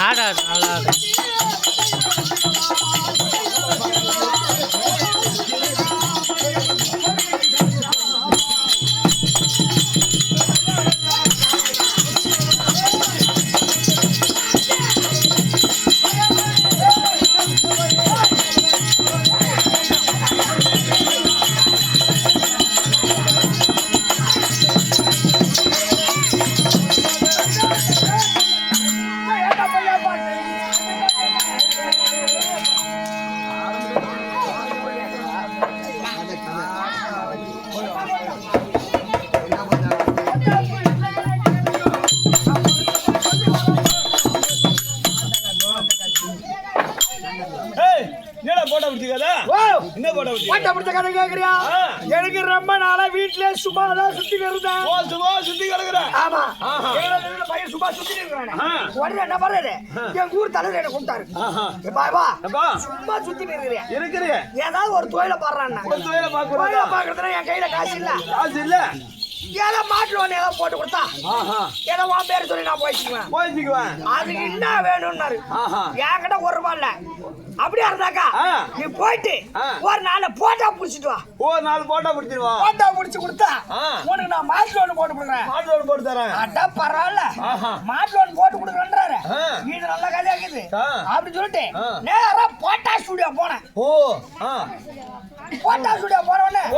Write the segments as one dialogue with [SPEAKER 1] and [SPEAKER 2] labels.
[SPEAKER 1] நாடாது நல்லா இருக்கு.
[SPEAKER 2] எனக்கு ரொம்ப நாளா வீட்டுல சும்மா தான் சுத்தி இருந்தேன். பையன் சும்மா சுத்தி இருக்கிறானே உடனே என்ன பண்றாரு, என் ஊர் தலைவர் என்ன கூப்பிட்டாரு. சும்மா சுத்தி இருக்கிறேன், ஏதாவது ஒரு தொழில பாடுறான். தொழில பாக்குறதுனா என் கையில காசு இல்ல, ஏதோ மாட்டு லோன் ஏதோ போட்டு கொடுத்தா ஏதோ உன் பேர் சொல்லி நான் போயிச்சுக்குவேன். அதுக்கு என்ன வேணும்னாரு. என்கிட்ட ஒரு ரூபாய் இல்ல. அப்படியா இருந்தாக்கா நீ போயிட்டு ஒரு நாள் போட்டா புடிச்சிட்டு வா.
[SPEAKER 3] ஒரு நாள் போட்டா புடிச்சிடுவா.
[SPEAKER 2] போட்டா புடிச்சு கொடுத்தா உனக்கு நான் மாட்டு லோன் போட்டு கொடுக்குறேன்.
[SPEAKER 3] மாட்டு லோன் போட்டு தரேன்.
[SPEAKER 2] அட பரவாயில்ல, மாட்டு லோன் போட்டு கொடுக்குறேன்றாரு. இது நல்ல கதையா இருக்குது அப்படின்னு சொல்லிட்டு நேரா போட்டா ஸ்டுடியோ போனேன். போட்டா ஸ்டுடியோ போன உடனே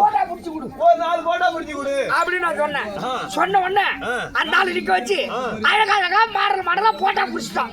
[SPEAKER 2] போட்டா புடிச்சு கொடு,
[SPEAKER 3] ஒரு நாள் போட்டா புடிச்சு கொடு
[SPEAKER 2] அப்படின்னு நான் சொன்னேன். சொன்ன உடனே அந்த ஆளு நிக்க வச்சு அழகா மாடல் மாடலா போட்டா புடிச்சிட்டான்.